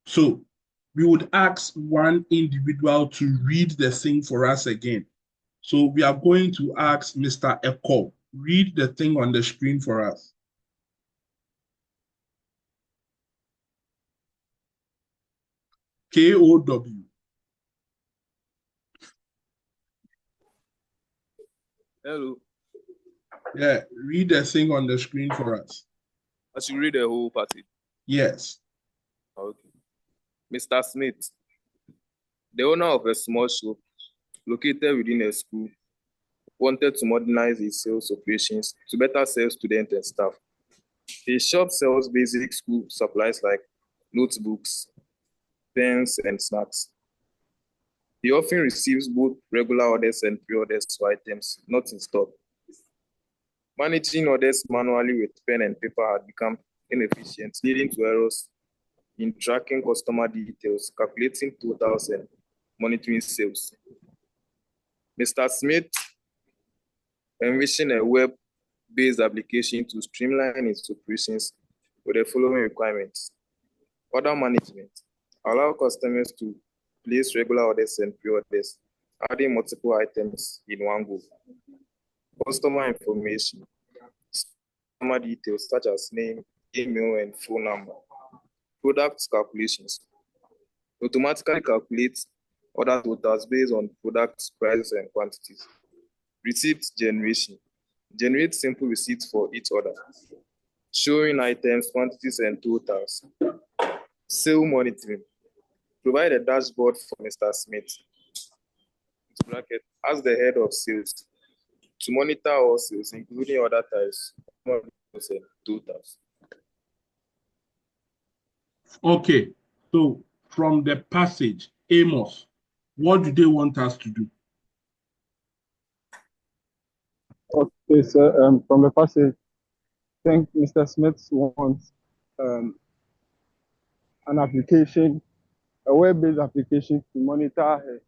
So we would ask one individual to read the thing for us again. So we are going to ask Mr. Eko, read the thing on the screen for us. KOW. Hello. Yeah, read the thing on the screen for us. I should read the whole passage. Yes. Okay. Mr. Smith, the owner of a small shop located within a school, wanted to modernize his sales operations to better serve students and staff. His shop sells basic school supplies like notebooks, pens, and snacks. He often receives both regular orders and pre-orders for items not in stock. Managing orders manually with pen and paper had become inefficient, leading to errors in tracking customer details, calculating totals, and monitoring sales. Mr. Smith envisioned a web-based application to streamline its operations with the following requirements. Order management. Allow customers to place regular orders and pre-orders, adding multiple items in one go. Customer information. Customer details such as name, email, and phone number. Product calculations. Automatically calculate order totals based on product prices and quantities. Receipt generation. Generate simple receipts for each order, showing items, quantities, and totals. Sale monitoring. Provide a dashboard for Mr. Smith, bracket, as the head of sales, to monitor all sales, including order types, and totals. Okay. So from the passage, Amos, what do they want us to do? Okay, so from the passage, I think Mr. Smith wants an application, a web-based application to monitor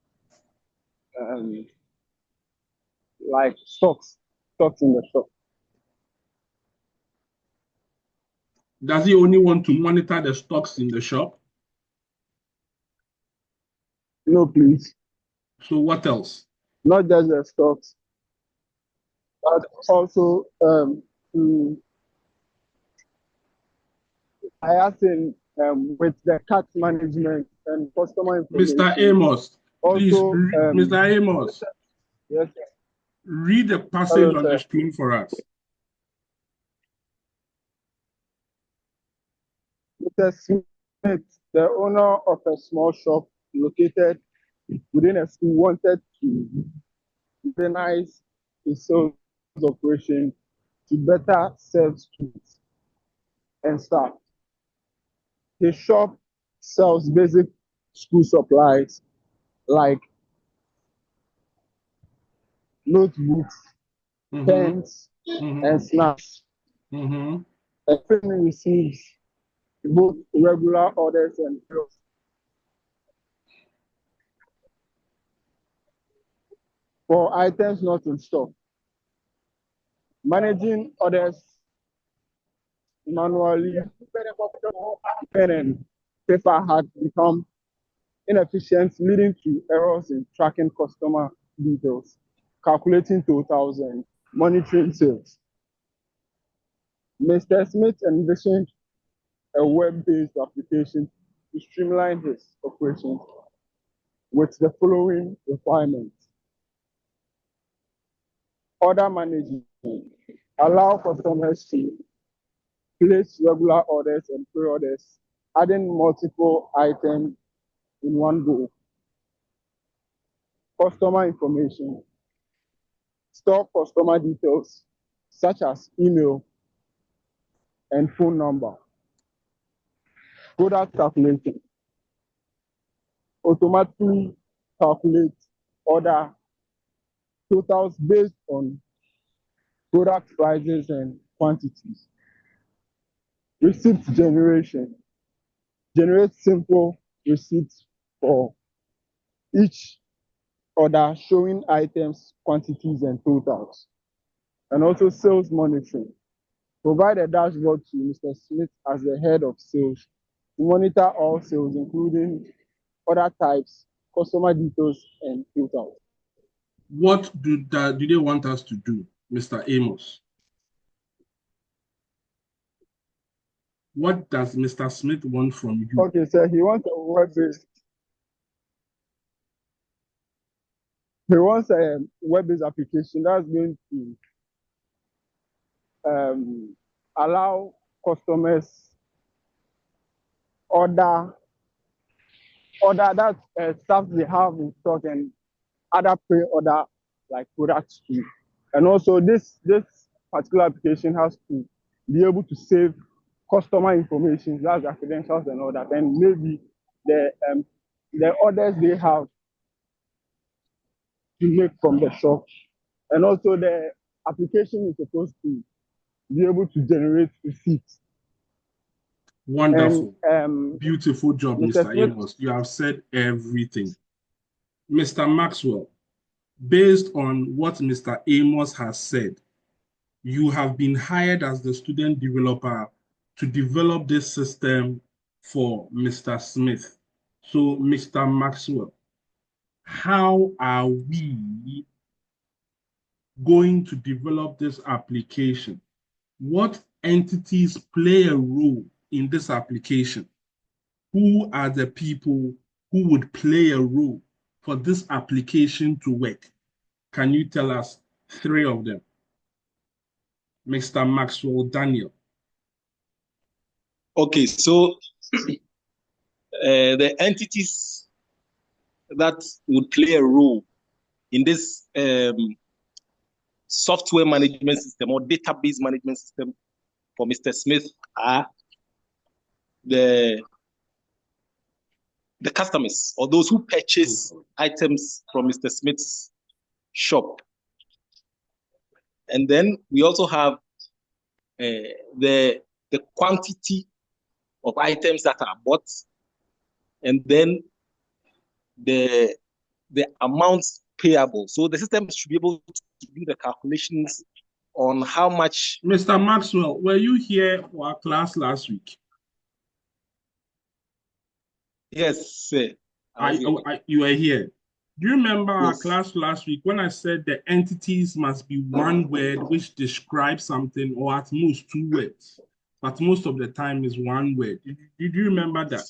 like stocks in the shop. Does he only want to monitor the stocks in the shop? No, please. So what else? Not just the stocks, but also I asked him with the cart management and customer information. Mr. Amos, please, Also, Mr. Amos, yes, sir. read the passage on the screen for us. Mr. Smith, the owner of a small shop located within a school, wanted to organize his sales operation to better serve students and staff. His shop sells basic school supplies like notebooks, pens, and snacks. And receives both regular orders and bills. For items not in stock. Managing orders manually, pen and paper had become inefficient, leading to errors in tracking customer details, calculating totals, and monitoring sales. Mr. Smith envisioned a web-based application to streamline his operations with the following requirements. Order management. Allow customers to place regular orders and pre-orders, adding multiple items in one go. Customer information. Store customer details such as email and phone number. Product calculation. Automatically calculate order totals based on product prices and quantities. Receipt generation. Generate simple receipts for each order showing items, quantities, and totals. And also sales monitoring. Provide a dashboard to Mr. Smith as the head of sales monitor all sales, including order types, customer details, and filters. What do they want us to do, Mr. Amos? What does Mr. Smith want from you? Okay, sir, he wants a web-based. He wants a web-based application that's going to allow customers order that stuff they have in stock and other pre-order like products too. And also this particular application has to be able to save customer information, that's their credentials and all that, and maybe the orders they have to make from the shop. And also the application is supposed to be able to generate receipts. Wonderful. And, beautiful job, Mr. Amos. You have said everything. Mr. Maxwell, based on what Mr. Amos has said, you have been hired as the student developer to develop this system for Mr. Smith. So, Mr. Maxwell, how are we going to develop this application? What entities play a role in this application? Who are the people who would play a role for this application to work? Can you tell us 3 of them? Mr. Maxwell Daniel. Okay, so the entities that would play a role in this software management system or database management system for Mr. Smith are the customers or those who purchase items from Mr. Smith's shop. And then we also have the quantity of items that are bought, and then the amounts payable. So the system should be able to do the calculations on how much. Mr. Maxwell, were you here for our class last week? Yes, sir. You were here. Do you remember Yes. our class last week when I said the entities must be one word which describes something, or at most 2 words, but most of the time is one word? Did you remember that?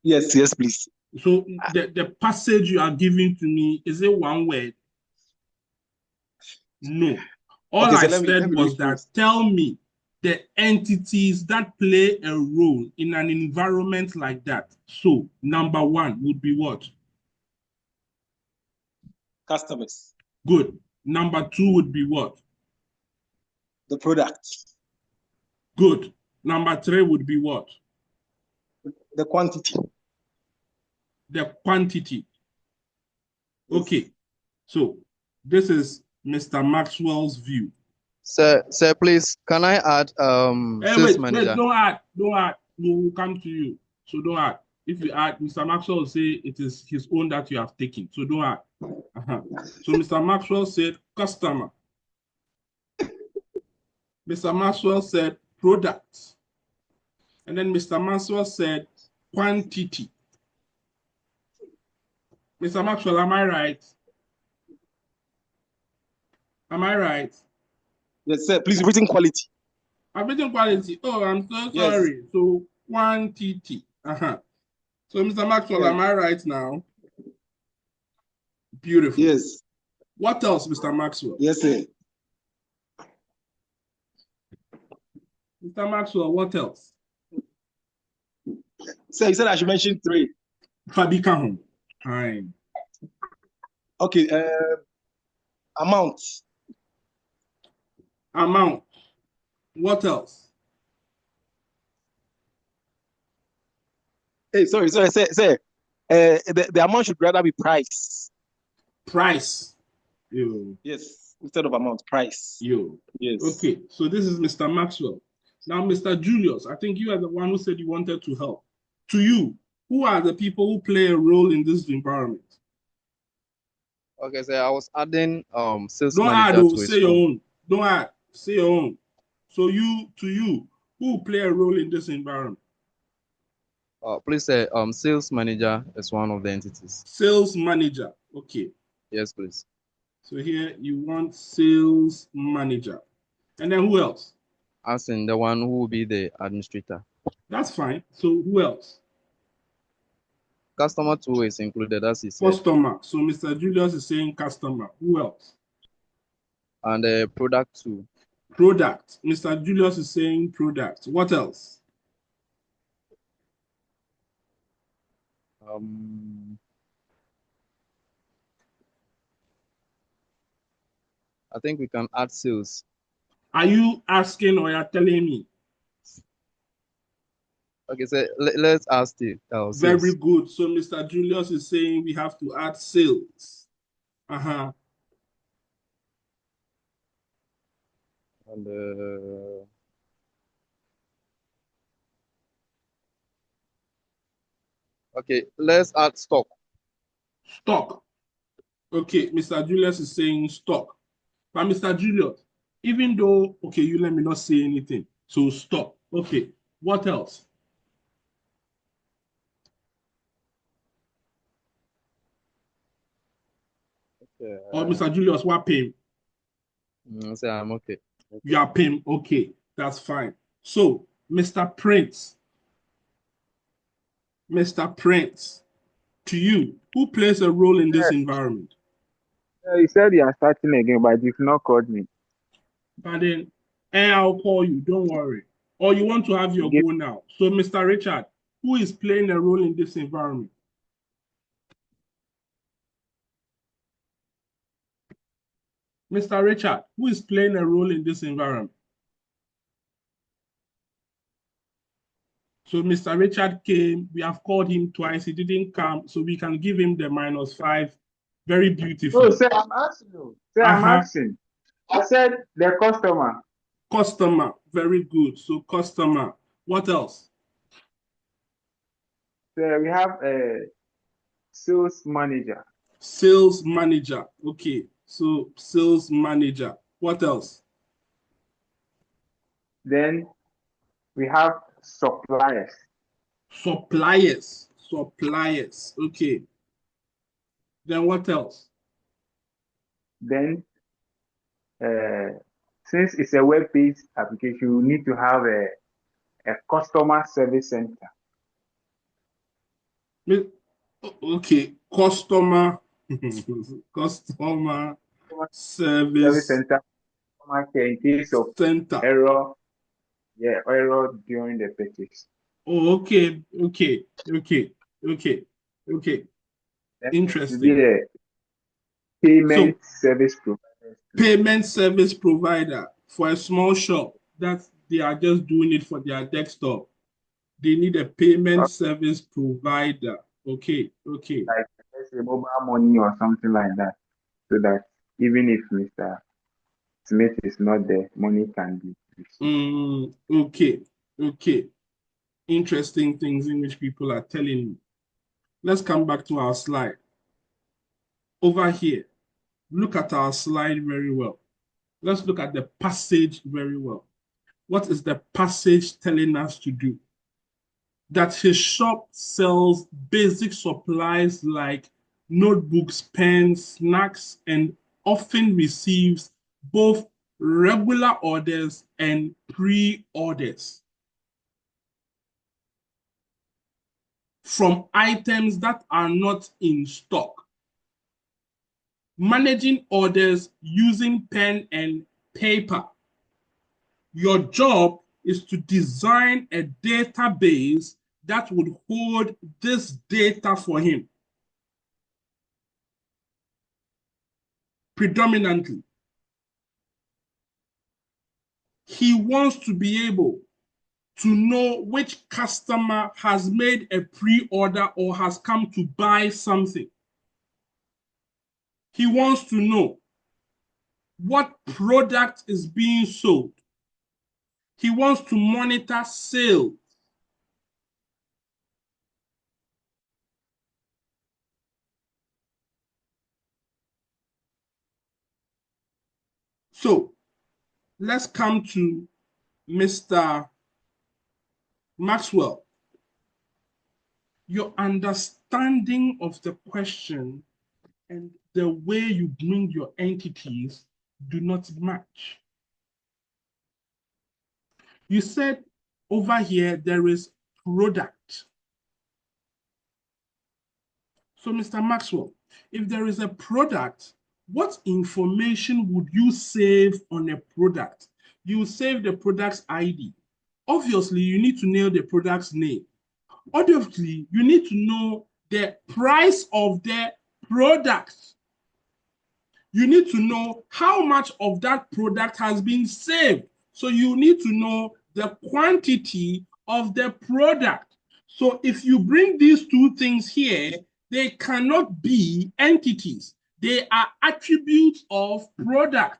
Yes, please. So the passage you are giving to me, is it one word? No. All I said was that tell me the entities that play a role in an environment like that. So number 1 would be what? Customers. Good. Number 2 would be what? The product. Good. Number 3 would be what? The quantity. The quantity. Okay. So this is Mr. Maxwell's view. Sir, please, can I add sales manager? Wait, don't add. We will come to you. So don't add. If you add, Mr. Maxwell will say it is his own that you have taken. So don't add. So Mr. Maxwell said customer. Mr. Maxwell said product. And then Mr. Maxwell said quantity. Mr. Maxwell, am I right? Am I right? Yes, sir. Please, written quality. I've written quality. Oh, I'm so sorry. Yes. So quantity. So Mr. Maxwell, am I right now? Beautiful. Yes. What else, Mr. Maxwell? Yes, sir. Mr. Maxwell, what else? Sir, you said I should mention 3. Fabika home. Fine. Okay. Amount. What else? Hey, sorry. Say, the amount should rather be price. Price. You. Yes, instead of amount, price. You. Yes. Okay, so this is Mr. Maxwell. Now, Mr. Julius, I think you are the one who said you wanted to help. To you, who are the people who play a role in this environment? Okay, so I was adding sales Don't manager add, to say your own. Don't add, say your own. So to you, who play a role in this environment? Please say sales manager is one of the entities. Sales manager. Okay. Yes, please. So here you want sales manager. And then who else? As in the one who will be the administrator. That's fine. So who else? Customer too is included, as he said. Customer. So Mr. Julius is saying customer. Who else? And the product too. Product. Mr. Julius is saying product. What else? I think we can add sales. Are you asking or you're telling me? Okay, so let's ask the sales. Very good. So Mr. Julius is saying we have to add sales. Uh-huh. And okay, let's add stock. Stock. Okay, Mr. Julius is saying stock. But Mr. Julius, even though, okay, you let me not say anything. So stop. Okay, what else? Okay. Or Mr. Julius, what paying? Say I'm okay. You are paying. Okay, that's fine. So, Mr. Prince, to you, who plays a role in this environment? You said you are starting again, but you've not called me. But then, I'll call you, don't worry. Or you want to have your go now. So, Mr. Richard, who is playing a role in this environment? Mr. Richard, who is playing a role in this environment? So Mr. Richard came, we have called him twice, he didn't come, so we can give him the -5. Very beautiful. Oh, sir, I'm asking you. Sir, I'm asking. I said the customer. Customer, very good. So customer, what else? Sir, we have a sales manager. Sales manager, okay. So sales manager, what else? Then we have suppliers. Suppliers, okay. Then what else? Then, since it's a web-based application, we need to have a customer service center. Okay, customer service center in case of center. error during the purchase. Oh, okay. Interesting. Yeah. Payment service provider. Payment service provider for a small shop that they are just doing it for their desktop. They need a payment service provider. Okay. Like let's say mobile money or something like that, so that even if Mr. Smith is not there, money can be received. Okay. Interesting things in which people are telling me. Let's come back to our slide. Over here, look at our slide very well. Let's look at the passage very well. What is the passage telling us to do? That his shop sells basic supplies like notebooks, pens, snacks, and often receives both regular orders and pre-orders from items that are not in stock. Managing orders using pen and paper. Your job is to design a database that would hold this data for him. Predominantly. He wants to be able to know which customer has made a pre-order or has come to buy something. He wants to know what product is being sold. He wants to monitor sales. So let's come to Mr. Maxwell. your understanding of the question and the way you bring your entities do not match. You said over here there is product. So, Mr. Maxwell, if there is a product, what information would you save on a product? You save the product's ID. Obviously, you need to know the product's name. Obviously, you need to know the price of the product. You need to know how much of that product has been saved. So you need to know the quantity of the product. So if you bring these two things here, they cannot be entities. They are attributes of product.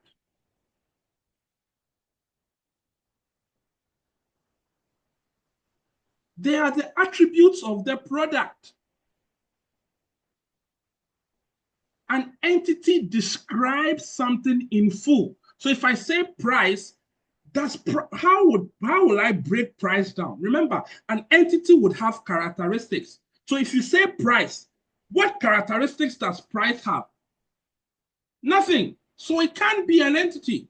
They are the attributes of the product. An entity describes something in full. So if I say price, how will I break price down? Remember, an entity would have characteristics. So if you say price, what characteristics does price have? Nothing. So it can't be an entity.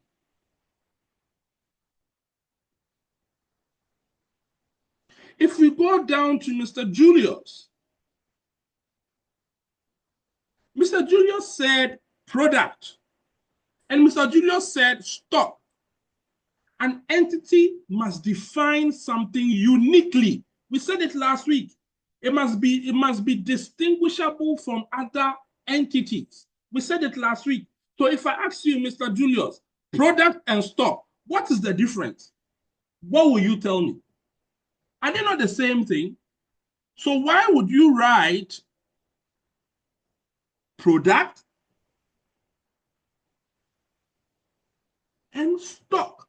If we go down to Mr. Julius, Mr. Julius said product, and Mr. Julius said stock. An entity must define something uniquely. We said it last week. It must be distinguishable from other entities. We said it last week. So if I ask you, Mr. Julius, product and stock, what is the difference? What will you tell me? Are they not the same thing? So why would you write product and stock?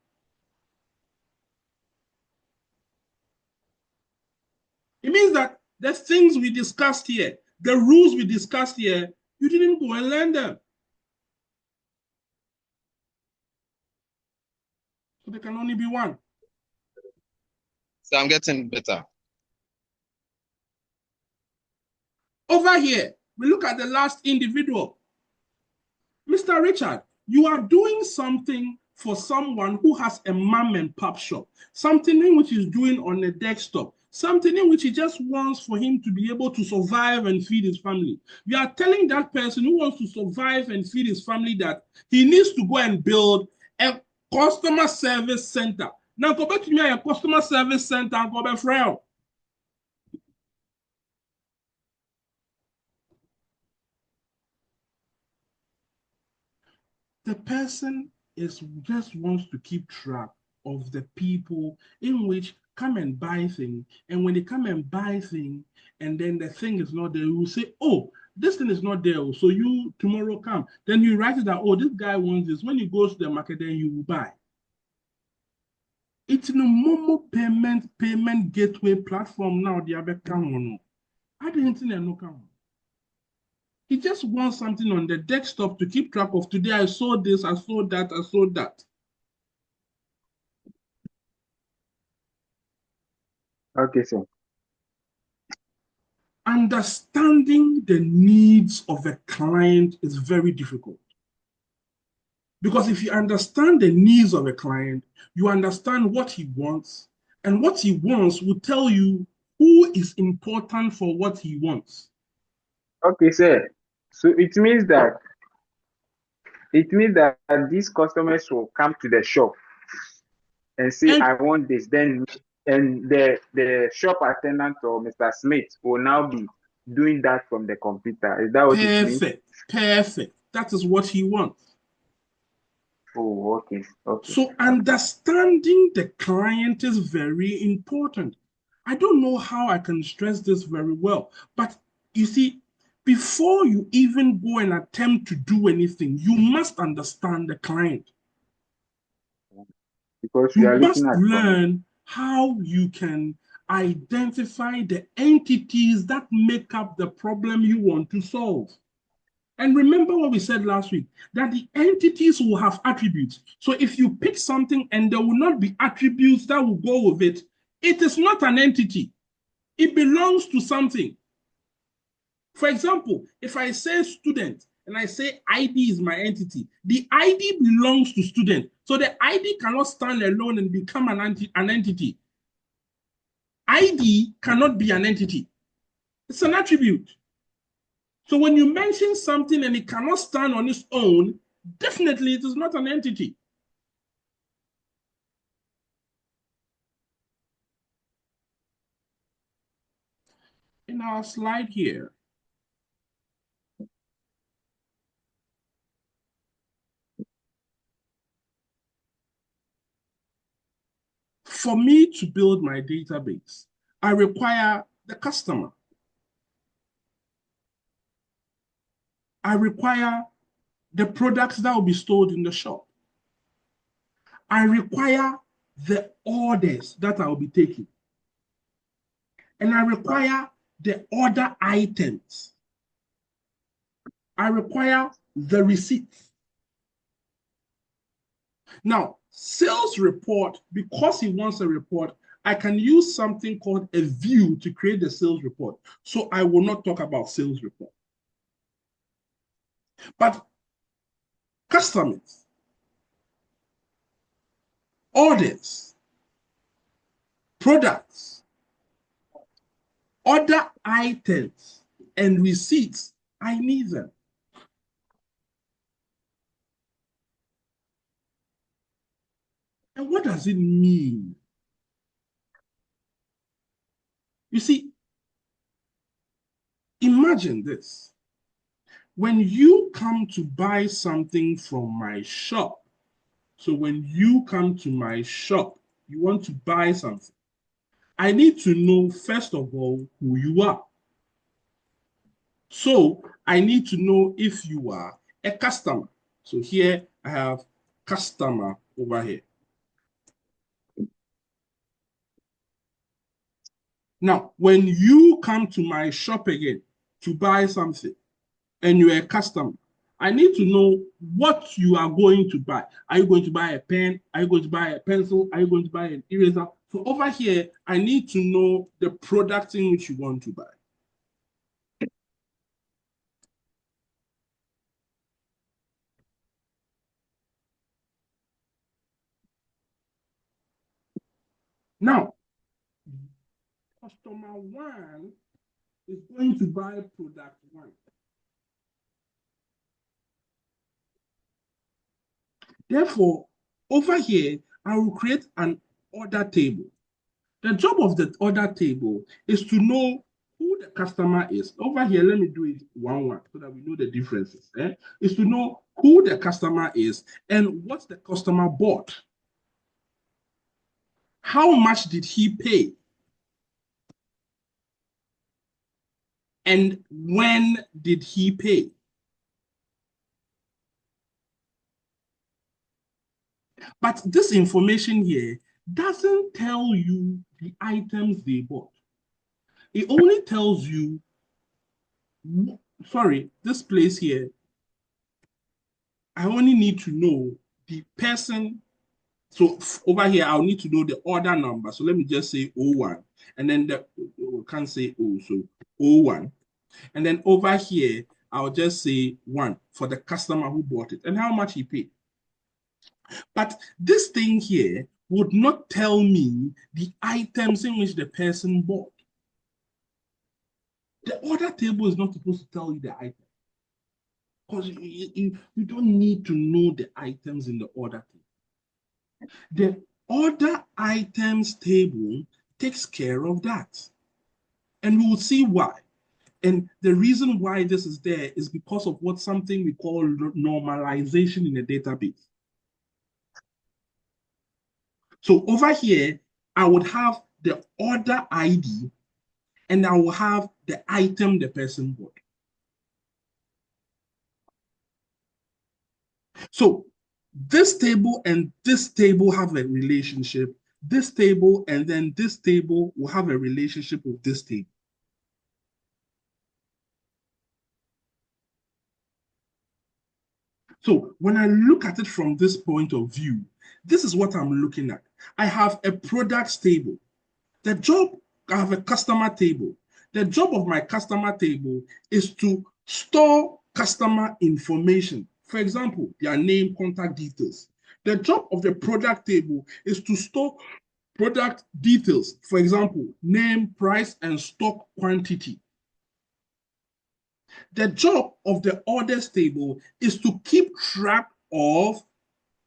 It means that the things we discussed here, the rules we discussed here, you didn't go and learn them. So there can only be one. So I'm getting better. Over here, we look at the last individual. Mr. Richard, you are doing something for someone who has a mom and pop shop, something in which he's doing on a desktop, something in which he just wants for him to be able to survive and feed his family. You are telling that person who wants to survive and feed his family that he needs to go and build a customer service center. Now, go back to me a customer service center and go back for the person just wants to keep track of the people in which come and buy things. And when they come and buy things, and then the thing is not there, you will say, oh, this thing is not there. So you tomorrow come. Then you write it down, oh, this guy wants this. When you go to the market, then you will buy. It's in a Momo payment gateway platform now. The Abeka I didn't know. He just wants something on the desktop to keep track of. Today I saw this, I saw that, I saw that. Okay, sir. Understanding the needs of a client is very difficult. Because if you understand the needs of a client, you understand what he wants, and what he wants will tell you who is important for what he wants. Okay, sir. So it means that these customers will come to the shop and say, I want this. Then and the shop attendant or Mr. Smith will now be doing that from the computer. Is that what it means? Perfect. That is what he wants. Oh, okay. So understanding the client is very important. I don't know how I can stress this very well, but you see, before you even go and attempt to do anything, you must understand the client. Because you must learn how you can identify the entities that make up the problem you want to solve. And remember what we said last week, that the entities will have attributes. So if you pick something and there will not be attributes that will go with it, it is not an entity. It belongs to something. For example, if I say student and I say ID is my entity, the ID belongs to student. So the ID cannot stand alone and become an entity. ID cannot be an entity. It's an attribute. So when you mention something and it cannot stand on its own, definitely it is not an entity. In our slide here, for me to build my database, I require the customer. I require the products that will be stored in the shop. I require the orders that I will be taking. And I require the order items. I require the receipts. Now, sales report, because he wants a report, I can use something called a view to create the sales report. So I will not talk about sales report. But customers, orders, products, order items, and receipts, I need them. And what does it mean? You see, imagine this. When you come to buy something from my shop, so when you come to my shop, you want to buy something, I need to know, first of all, who you are. So I need to know if you are a customer. So here I have customer over here. Now, when you come to my shop again to buy something and you're a customer, I need to know what you are going to buy. Are you going to buy a pen? Are you going to buy a pencil? Are you going to buy an eraser? So over here, I need to know the product in which you want to buy. Now, customer one is going to buy product one. Therefore, over here, I will create an order table. The job of the order table is to know who the customer is. Over here, let me do it one so that we know the differences. Is to know who the customer is and what the customer bought. How much did he pay? And when did he pay? But this information here doesn't tell you the items they bought. It only tells you, sorry, this place here, I only need to know the person. So over here, I'll need to know the order number. So let me just say 01. And then we can't say O, so 01. And then over here, I'll just say 1 for the customer who bought it and how much he paid. But this thing here would not tell me the items in which the person bought. The order table is not supposed to tell you the item. Because you don't need to know the items in the order table. The order items table takes care of that. And we will see why. And the reason why this is there is because of something we call normalization in a database. So over here, I would have the order ID and I will have the item the person bought. So this table and this table have a relationship. This table and then this table will have a relationship with this table. So when I look at it from this point of view, this is what I'm looking at. I have a products table. I have a customer table. The job of my customer table is to store customer information. For example, their name, contact details. The job of the product table is to store product details. For example, name, price, and stock quantity. The job of the orders table is to keep track of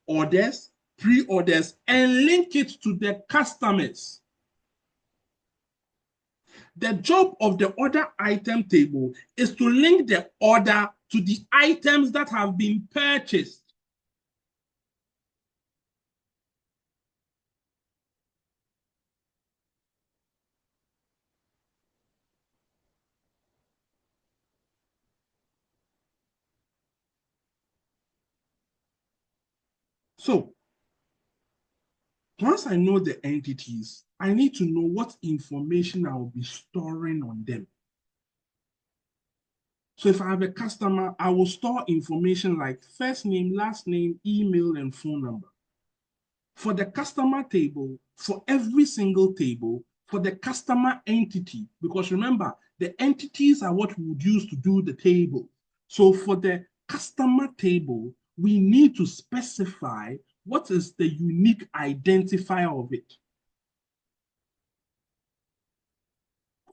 orders, pre-orders, and link it to the customers. The job of the order item table is to link the order to the items that have been purchased. So, once I know the entities, I need to know what information I will be storing on them. So if I have a customer, I will store information like first name, last name, email, and phone number. For the customer table, for every single table, for the customer entity, because remember, the entities are what we would use to do the table. So for the customer table, we need to specify what is the unique identifier of it.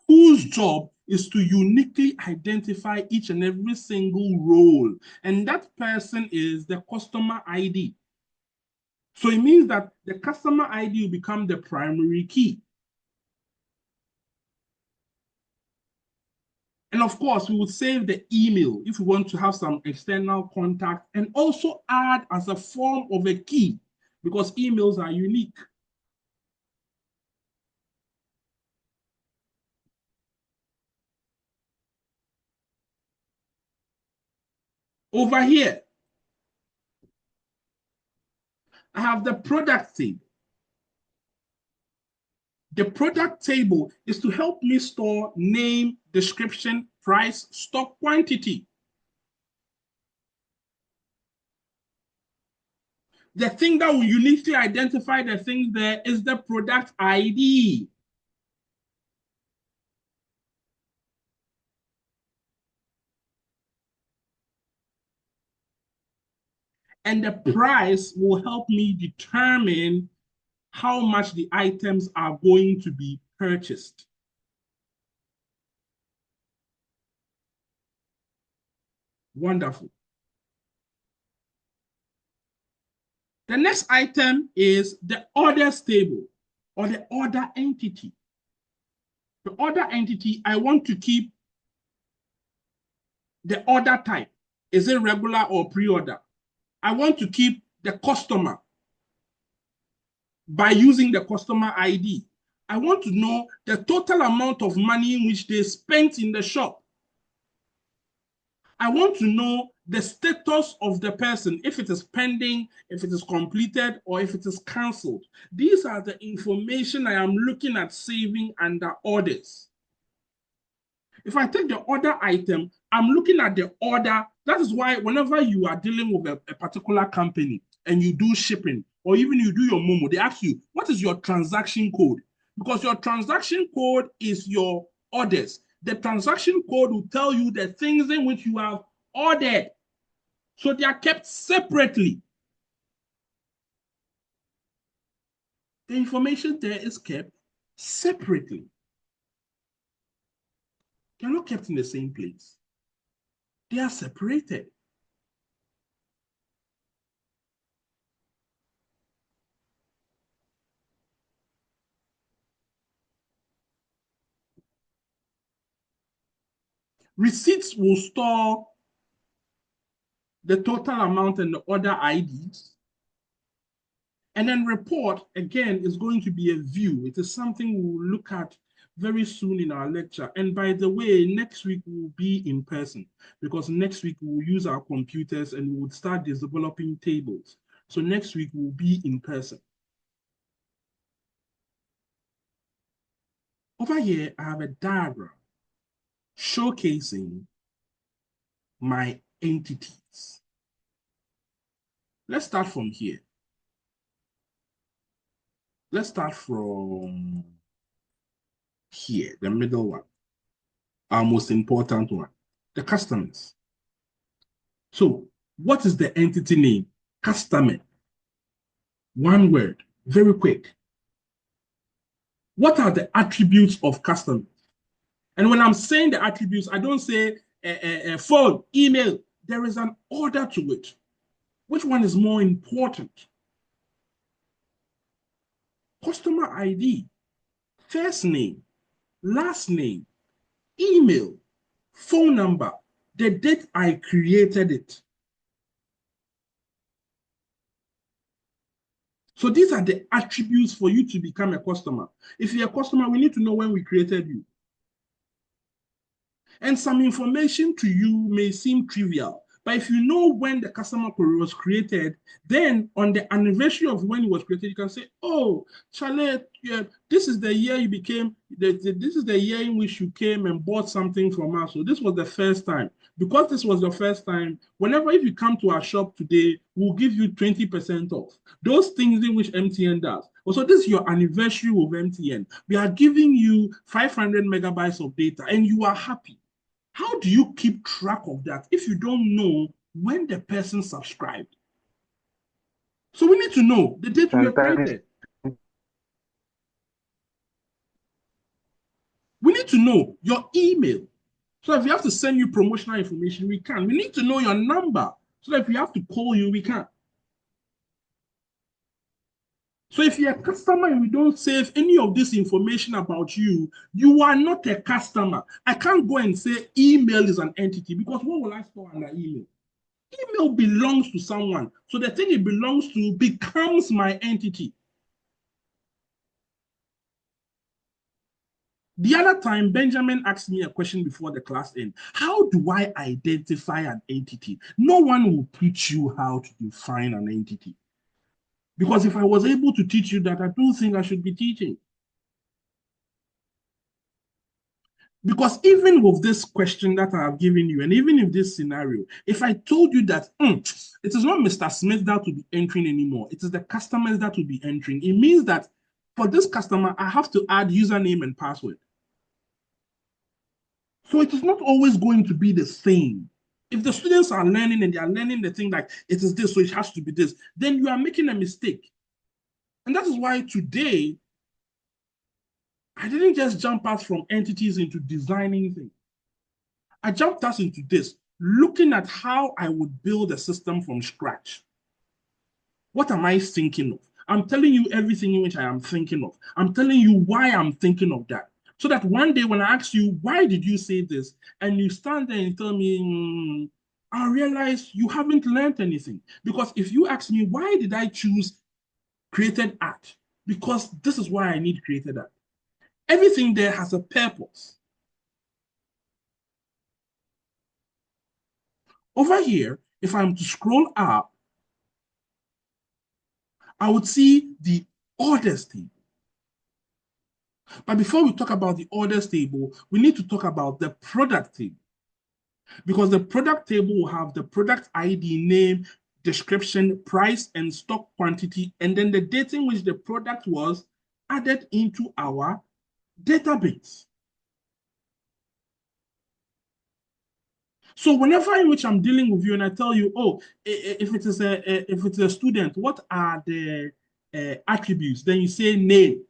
Whose job is to uniquely identify each and every single role. And that person is the customer ID. So it means that the customer ID will become the primary key. And of course, we would save the email if we want to have some external contact and also add as a form of a key because emails are unique. Over here, I have the product table. The product table is to help me store name, description, price, stock quantity. The thing that will uniquely identify the things there is the product ID. And the price will help me determine how much the items are going to be purchased. Wonderful. The next item is the orders table or the order entity. The order entity, I want to keep the order type. Is it regular or pre-order? I want to keep the customer by using the customer ID. I want to know the total amount of money in which they spent in the shop. I want to know the status of the person, if it is pending, if it is completed, or if it is cancelled. These are the information I am looking at saving under orders. If I take the order item, I'm looking at the order. That is why whenever you are dealing with a particular company and you do shipping, or even you do your Momo, they ask you, what is your transaction code? Because your transaction code is your orders. The transaction code will tell you the things in which you have ordered. So they are kept separately. The information there is kept separately. They're not kept in the same place. They are separated. Receipts will store the total amount and the order IDs. And then report, again, is going to be a view. It is something we will look at very soon in our lecture. And by the way, next week we will be in person because next week we will use our computers and we would start developing tables. So next week we will be in person. Over here, I have a diagram showcasing my entities. Let's start from here. Let's start from here, the middle one. our most important one, the customers. So what is the entity name? Customer. One word, very quick. What are the attributes of customers? And when I'm saying the attributes, I don't say phone, email. There is an order to it. Which one is more important? Customer ID, first name, last name, email, phone number, the date I created it. So these are the attributes for you to become a customer. If you're a customer, we need to know when we created you. And some information to you may seem trivial, but if you know when the customer query was created, then on the anniversary of when it was created, you can say, oh, Charlotte, yeah, this is the year you became, this is the year in which you came and bought something from us. So this was the first time. Because this was your first time, whenever if you come to our shop today, we'll give you 20% off. Those things in which MTN does. Also, this is your anniversary with MTN. We are giving you 500 megabytes of data and you are happy. How do you keep track of that if you don't know when the person subscribed? So we need to know the date we are created. We need to know your email. So if we have to send you promotional information, we can. We need to know your number. So that if we have to call you, we can. So if you're a customer and we don't save any of this information about you, you are not a customer. I can't go and say email is an entity because what will I store under email? Email belongs to someone. So the thing it belongs to becomes my entity. The other time, Benjamin asked me a question before the class ended. How do I identify an entity? No one will teach you how to define an entity. Because if I was able to teach you that, I don't think I should be teaching. Because even with this question that I have given you, and even in this scenario, if I told you that it is not Mr. Smith that will be entering anymore, it is the customers that will be entering, it means that for this customer, I have to add username and password. So it is not always going to be the same. If the students are learning and they are learning the thing like it is this, so it has to be this, then you are making a mistake. And that is why today, I didn't just jump out from entities into designing things. I jumped us into this, looking at how I would build a system from scratch. What am I thinking of? I'm telling you everything in which I am thinking of. I'm telling you why I'm thinking of that. So that one day when I ask you, why did you say this? And you stand there and tell me, I realize you haven't learned anything. Because if you ask me, why did I choose created art? Because this is why I need created art. Everything there has a purpose. Over here, if I'm to scroll up, I would see the orders table. But before we talk about the orders table, we need to talk about the product table. Because the product table will have the product ID, name, description, price, and stock quantity, and then the date in which the product was added into our database. So whenever in which I'm dealing with you and I tell you, oh, if it's a student, what are the attributes? Then you say name,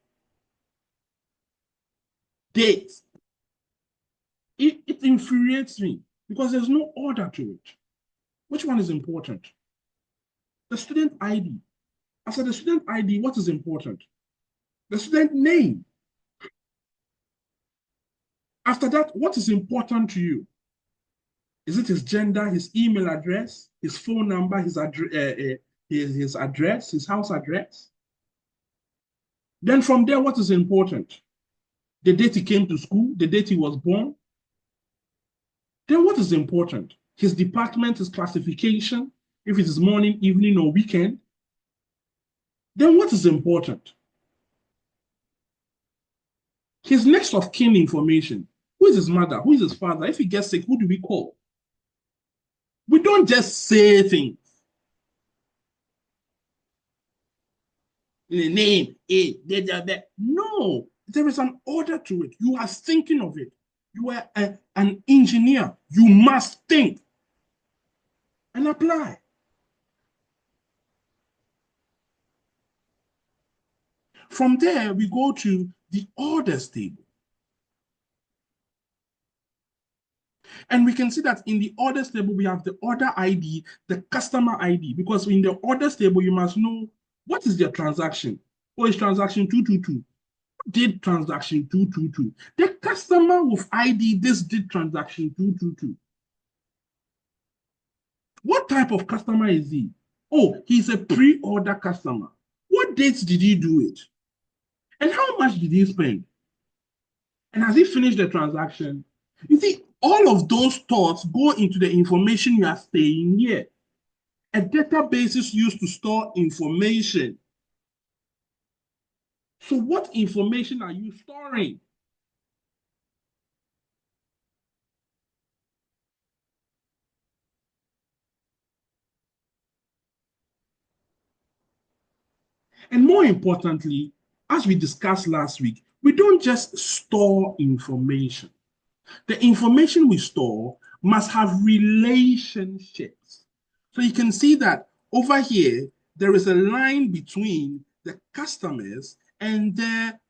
date. It infuriates me because there's no order to it. Which one is important? The student ID. After the student ID, what is important? The student name. After that, what is important to you? Is it his gender, his email address, his phone number, his address, his house address? Then from there, what is important? The date he came to school, the date he was born. Then what is important? His department, his classification, if it is morning, evening, or weekend. Then what is important? His next of kin information. Who is his mother? Who is his father? If he gets sick, who do we call? We don't just say things. The name, no, there is an order to it. You are thinking of it. You are an engineer, you must think and apply. From there, we go to the orders table. And we can see that in the orders table, we have the order ID, the customer ID, because in the orders table, you must know what is their transaction. Oh, it's transaction 222. Did transaction 222. The customer with ID, this did transaction 222. What type of customer is he? Oh, he's a pre-order customer. What dates did he do it? And how much did he spend? And has he finished the transaction? You see, all of those thoughts go into the information you are staying here. A database is used to store information. So what information are you storing? And more importantly, as we discussed last week, we don't just store information. The information we store must have relationships. So you can see that over here, there is a line between the customers and their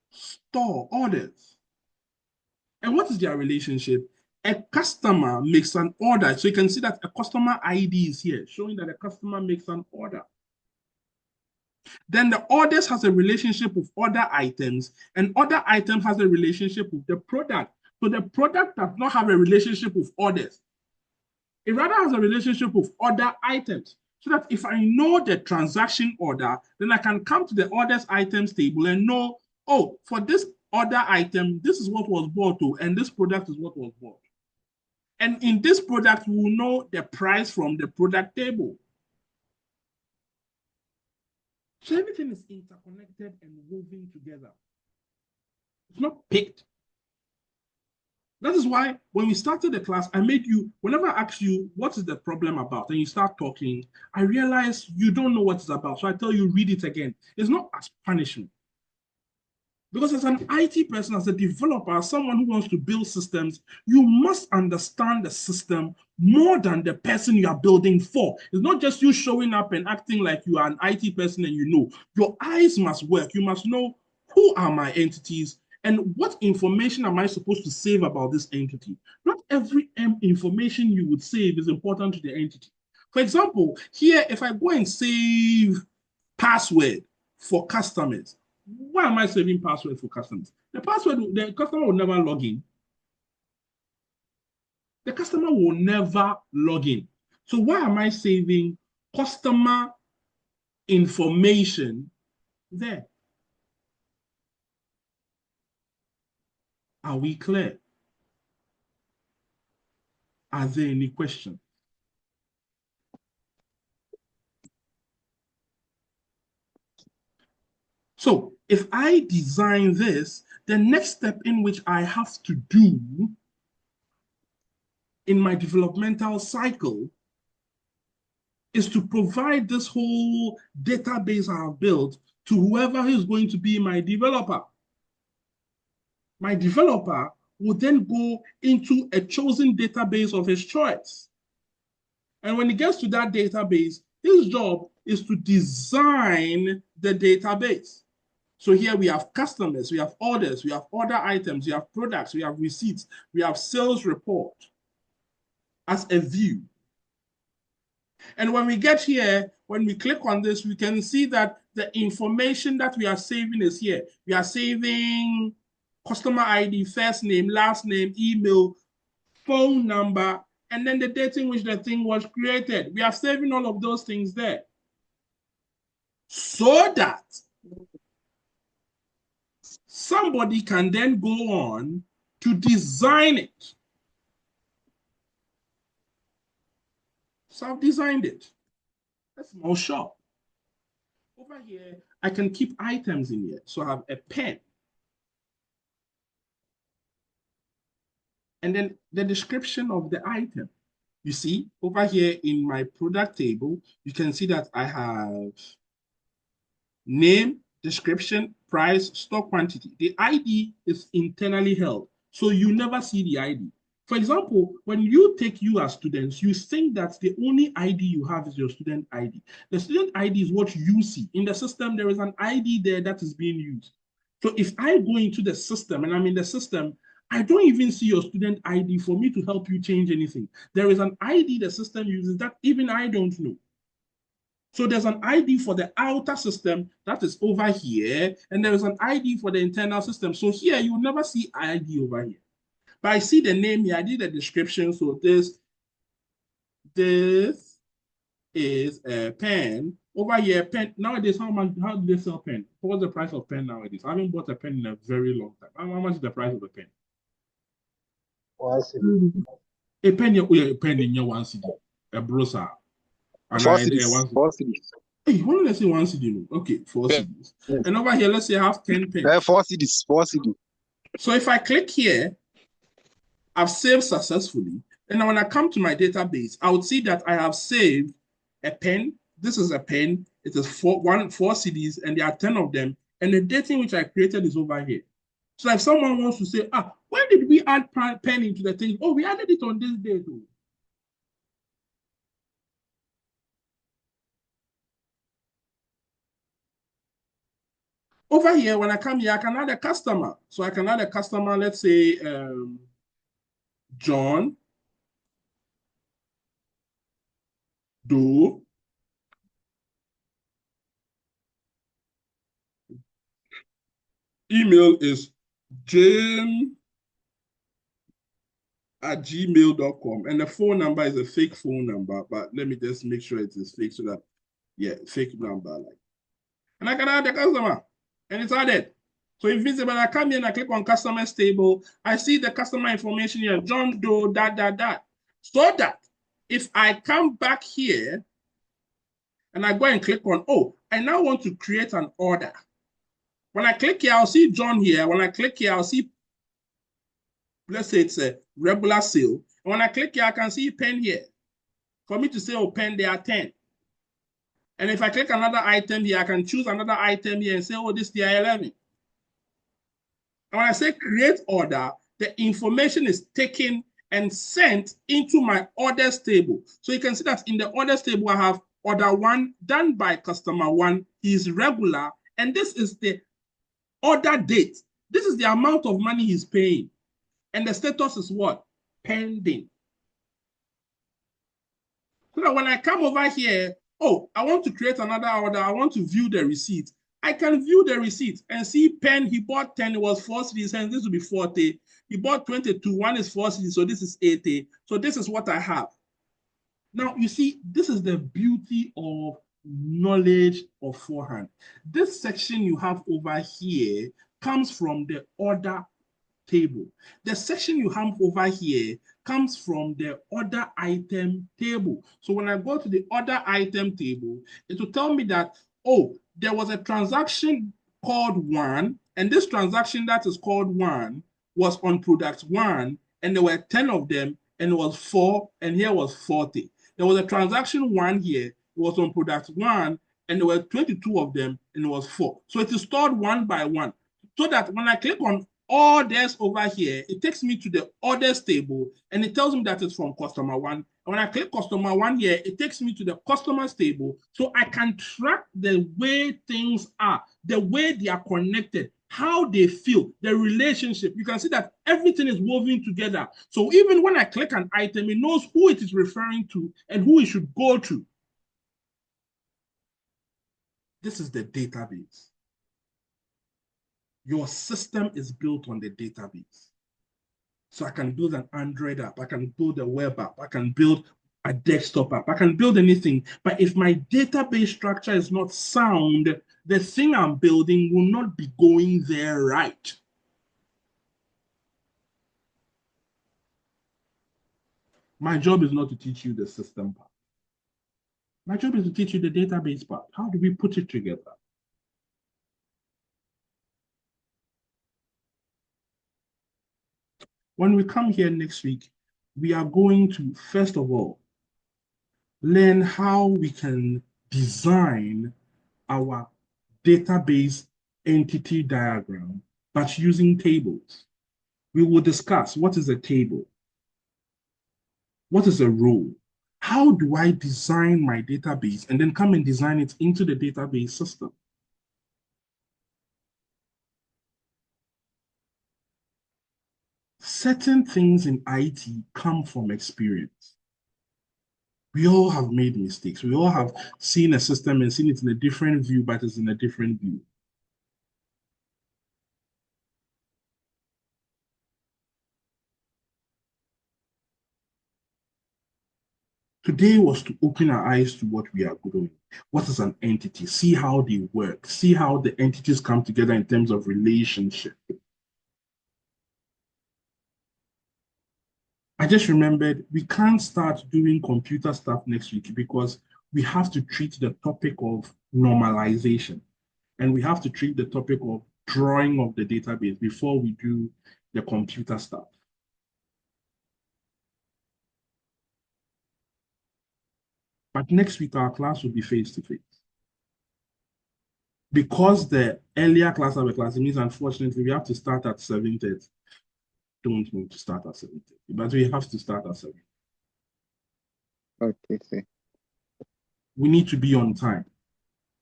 store orders. And what is their relationship? A customer makes an order. So you can see that a customer ID is here, showing that a customer makes an order. Then the orders has a relationship with other items, and other item has a relationship with the product. So the product does not have a relationship with orders. It rather has a relationship with other items. So that if I know the transaction order, then I can come to the orders items table and know, oh, for this order item, this is what was bought to, and this product is what was bought. And in this product, we will know the price from the product table. So everything is interconnected and woven together. It's not picked. That is why when we started the class, I made you, whenever I ask you, what is the problem about? And you start talking, I realize you don't know what it's about. So I tell you, read it again. It's not as punishment. Because as an IT person, as a developer, as someone who wants to build systems, you must understand the system more than the person you are building for. It's not just you showing up and acting like you are an IT person and you know. Your eyes must work. You must know who are my entities and what information am I supposed to save about this entity. Not every information you would save is important to the entity. For example, here, if I go and save password for customers, why am I saving password for customers? The customer will never log in. The customer will never log in. So why am I saving customer information there? Are we clear? Are there any questions? So if I design this, the next step in which I have to do in my developmental cycle is to provide this whole database I have built to whoever is going to be my developer. My developer will then go into a chosen database of his choice. And when he gets to that database, his job is to design the database. So here we have customers, we have orders, we have order items, we have products, we have receipts, we have sales report as a view. And when we get here, when we click on this, we can see that the information that we are saving is here. We are saving customer ID, first name, last name, email, phone number, and then the date in which the thing was created. We are saving all of those things there. So that somebody can then go on to design it. So I've designed it. A small shop. Over here, I can keep items in here. So I have a pen. And then the description of the item. You see, over here in my product table, you can see that I have name, description, price, stock quantity. The ID is internally held. So you never see the ID. For example, when you take you as students, you think that the only ID you have is your student ID. The student ID is what you see. In the system, there is an ID there that is being used. So if I go into the system and I'm in the system, I don't even see your student ID for me to help you change anything. There is an ID the system uses that even I don't know. So there's an ID for the outer system that is over here, and there is an ID for the internal system. So here you will never see ID over here. But I see the name here. I did the description. So this is a pen. Over here, pen. Nowadays, how do they sell pen? What's the price of pen nowadays? I haven't bought a pen in a very long time. How much is the price of a pen? A pen, a pen in your 1 CD. A brochure. And 4 CDs. 4 CDs. Hey, why did I say 1 CD? Okay, 4 CDs. And over here, let's say I have 10 pens. 4 CDs. 4 CDs. So if I click here, I've saved successfully. And when I come to my database, I would see that I have saved a pen. This is a pen. It is 4 CDs, and there are 10 of them. And the dating which I created is over here. So if someone wants to say, when did we add pen into the thing? Oh, we added it on this day too. Over here, when I come here, I can add a customer. So I can add a customer, let's say John Doe. Email is jane@gmail.com. And the phone number is a fake phone number, but let me just make sure it is fake so that, yeah, fake number. And I can add the customer, and it's added. So invisible, I come here and I click on customers table. I see the customer information here, John Doe, that. So that if I come back here and I go and click on, I now want to create an order. When I click here, I'll see John here. When I click here, I'll see, let's say it's a regular sale. And when I click here, I can see pen here. For me to say, pen, there are 10. And if I click another item here, I can choose another item here and say, this there are 11. And when I say create order, the information is taken and sent into my orders table. So you can see that in the orders table, I have order 1 done by customer 1. He is regular. And this is the order date. This is the amount of money he's paying. And the status is what? Pending. So that when I come over here, I want to create another order. I want to view the receipt. I can view the receipt and see pen. He bought 10. It was 4 CDs. And this will be 40. He bought 22. 1 is 4 CDs. So this is 80. So this is what I have. Now, you see, this is the beauty of knowledge of forehand. This section you have over here comes from the order table. The section you have over here comes from the order item table. So when I go to the order item table, it will tell me that, there was a transaction called 1, and this transaction that is called 1 was on product 1, and there were 10 of them, and it was 4, and here was 40. There was a transaction 1 here, it was on product 1, and there were 22 of them, and it was 4. So it is stored one by one, so that when I click on orders over here, it takes me to the orders table, and it tells me that it's from customer 1. And when I click customer 1 here, it takes me to the customers table, so I can track the way things are, the way they are connected, how they feel, the relationship. You can see that everything is woven together. So even when I click an item, it knows who it is referring to and who it should go to. This is the database. Your system is built on the database. So I can build an Android app, I can build a web app, I can build a desktop app, I can build anything. But if my database structure is not sound, the thing I'm building will not be going there right. My job is not to teach you the system part. My job is to teach you the database part. How do we put it together? When we come here next week, we are going to, first of all, learn how we can design our database entity diagram, but using tables. We will discuss what is a table, What is a role? How do I design my database and then come and design it into the database system? Certain things in IT come from experience. We all have made mistakes. We all have seen a system and seen it in a different view, but it's in a different view. Today was to open our eyes to what we are doing. What is an entity? See how they work. See how the entities come together in terms of relationship. I just remembered we can't start doing computer stuff next week because we have to treat the topic of normalization and we have to treat the topic of drawing of the database before we do the computer stuff. But next week, our class will be face-to-face. Because the earlier class of a class, it means unfortunately we have to start at 7:30. Don't want to start at 7:30, but we have to start at 7. Okay, sir. We need to be on time.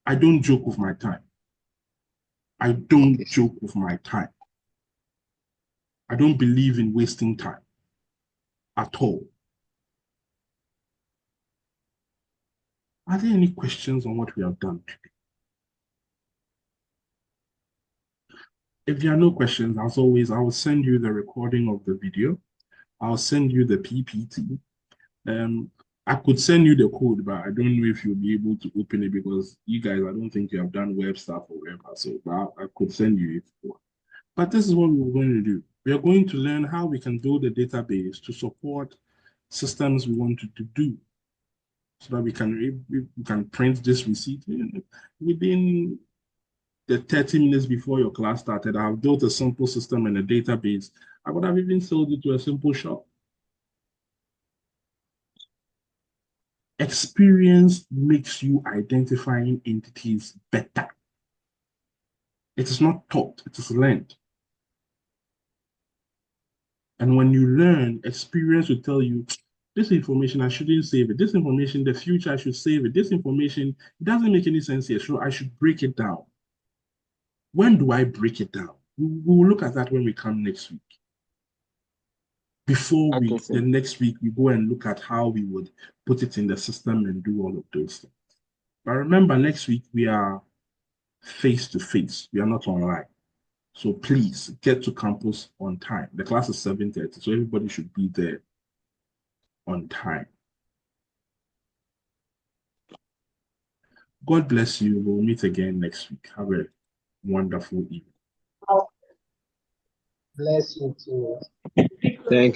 I don't joke with my time. I don't joke with my time. I don't believe in wasting time at all. Are there any questions on what we have done today? If there are no questions, as always, I will send you the recording of the video. I'll send you the PPT. I could send you the code, but I don't know if you'll be able to open it because you guys, I don't think you have done web stuff or whatever. So I could send you it. But this is what we're going to do. We are going to learn how we can build a database to support systems we wanted to do so that we can print this receipt within the 30 minutes before your class started. I've built a simple system and a database. I would have even sold it to a simple shop. Experience makes you identifying entities better. It is not taught, it is learned. And when you learn, experience will tell you, this information, I shouldn't save it. This information, the future, I should save it. This information, it doesn't make any sense here, so I should break it down. When do I break it down? We will look at that when we come next week. Before the next week, we go and look at how we would put it in the system and do all of those things. But remember, next week, we are face-to-face. We are not online. So please get to campus on time. The class is 7:30, so everybody should be there on time. God bless you. We'll meet again next week. Have a wonderful evening. Bless you too. Thank you.